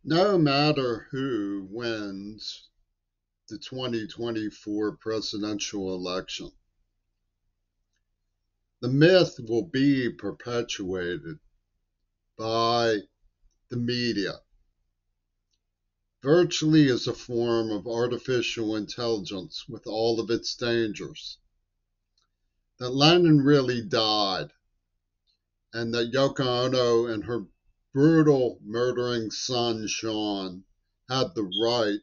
No matter who wins the 2024 presidential election, the myth will be perpetuated by the media, virtually as a form of artificial intelligence with all of its dangers. That Lennon really died, and that Yoko Ono and her brutal, murdering son, Sean, had the right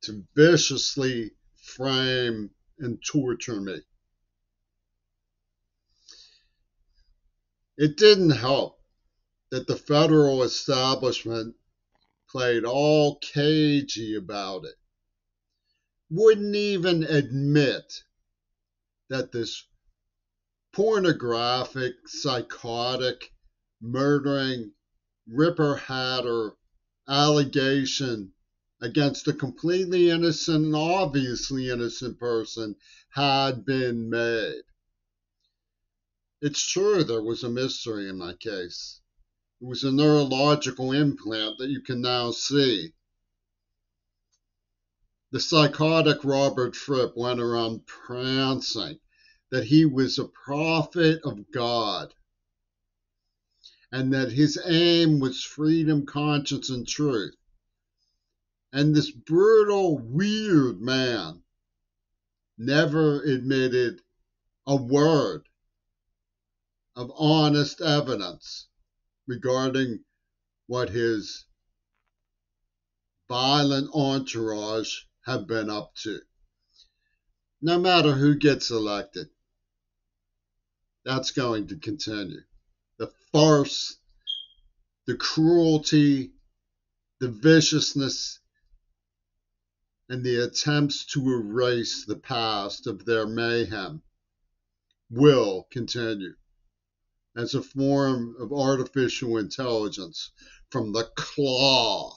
to viciously frame and torture me. It didn't help that the federal establishment played all cagey about it, wouldn't even admit that this pornographic, psychotic, murdering, Ripper Hatter allegation against a completely innocent and obviously innocent person had been made. It's true there was a mystery in my case. It was a neurological implant that you can now see. The psychotic Robert Fripp went around prancing that he was a prophet of God and that his aim was freedom, conscience, and truth. And this brutal, weird man never admitted a word of honest evidence regarding what his violent entourage have been up to. No matter who gets elected, that's going to continue. The farce, the cruelty, the viciousness, and the attempts to erase the past of their mayhem will continue as a form of artificial intelligence from the claw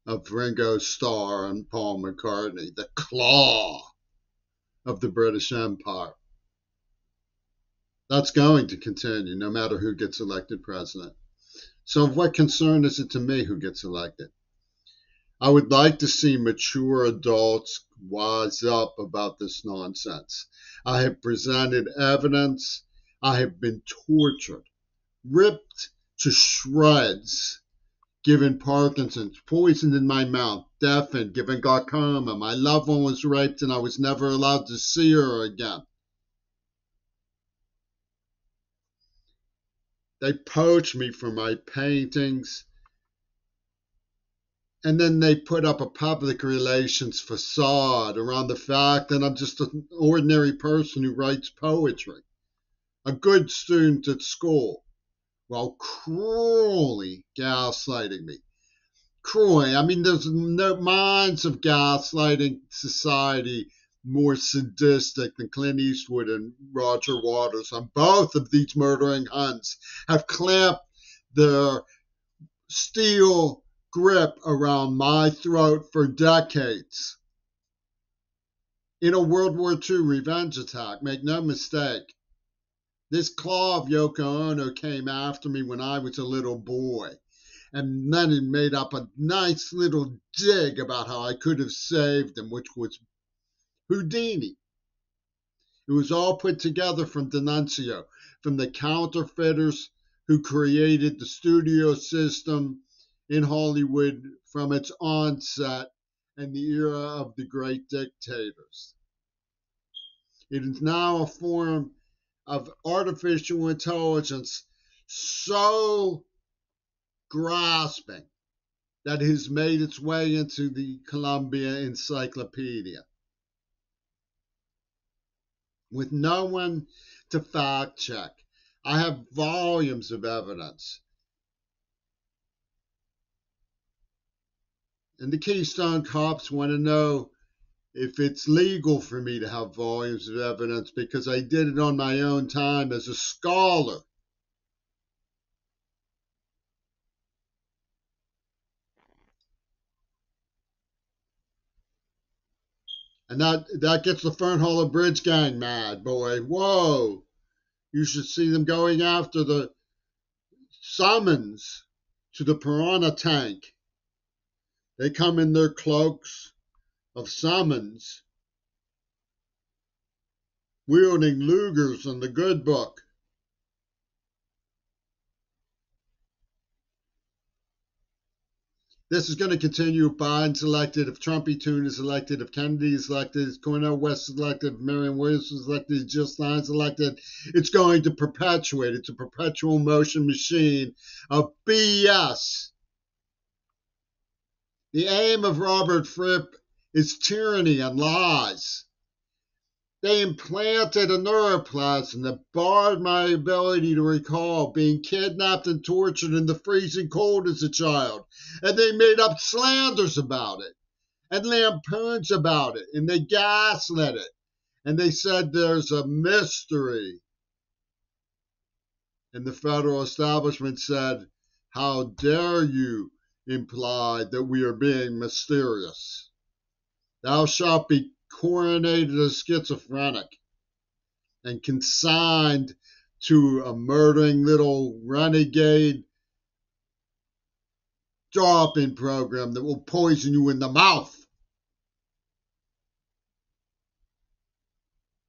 of Ringo Starr and Paul McCartney, the claw of the British Empire. That's going to continue no matter who gets elected president. So, of what concern is it to me who gets elected? I would like to see mature adults wise up about this nonsense. I have presented evidence. I have been tortured, ripped to shreds, given Parkinson's, poisoned in my mouth, deafened, given glaucoma. My loved one was raped and I was never allowed to see her again. They poached me for my paintings, and then they put up a public relations facade around the fact that I'm just an ordinary person who writes poetry, a good student at school, while cruelly gaslighting me. Cruelly, I mean, there's no minds of gaslighting society more sadistic than Clint Eastwood and Roger Waters. And both of these murdering Huns have clamped their steel grip around my throat for decades. In a World War II revenge attack, make no mistake, this claw of Yoko Ono came after me when I was a little boy. And then he made up a nice little dig about how I could have saved him, which was Houdini. It was all put together from D'Annunzio, from the counterfeiters who created the studio system in Hollywood from its onset and the era of the great dictators. It is now a form of artificial intelligence so grasping that has made its way into the Columbia Encyclopedia with no one to fact check. I have volumes of evidence. And the Keystone cops want to know if it's legal for me to have volumes of evidence because I did it on my own time as a scholar. And that gets the Fernholler Bridge gang mad, boy. Whoa. You should see them going after the summons to the Piranha tank They come in their cloaks of summons, wielding Lugers and the good book. This is going to continue if Biden's elected, if Trumpy Toon is elected, if Kennedy is elected, if Cornel West is elected, if Marianne Williams is elected, if Jill Stein is elected. It's going to perpetuate. It's a perpetual motion machine of BS. The aim of Robert Fripp is tyranny and lies. They implanted a neuroplasm that barred my ability to recall being kidnapped and tortured in the freezing cold as a child. And they made up slanders about it and lampoons about it. And they gaslit it. And they said there's a mystery. And the federal establishment said, how dare you imply that we are being mysterious? Thou shalt be coronated as schizophrenic and consigned to a murdering little renegade drop-in program that will poison you in the mouth.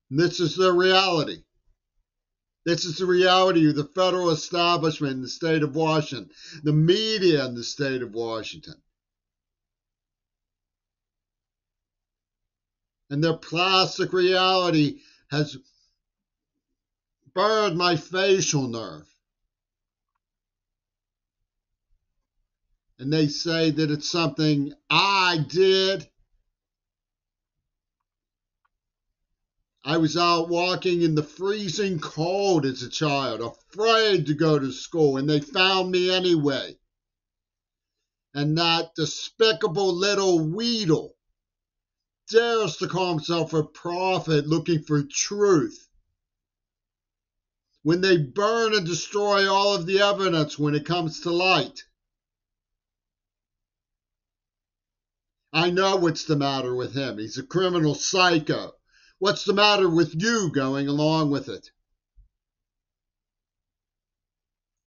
And this is the reality. This is the reality of the federal establishment in the state of Washington, the media in the state of Washington. And their plastic reality has burned my facial nerve. And they say that it's something I did. I was out walking in the freezing cold as a child, afraid to go to school, and they found me anyway. And that despicable little Weedle dares to call himself a prophet looking for truth, when they burn and destroy all of the evidence when it comes to light. I know what's the matter with him. He's a criminal psycho. What's the matter with you going along with it?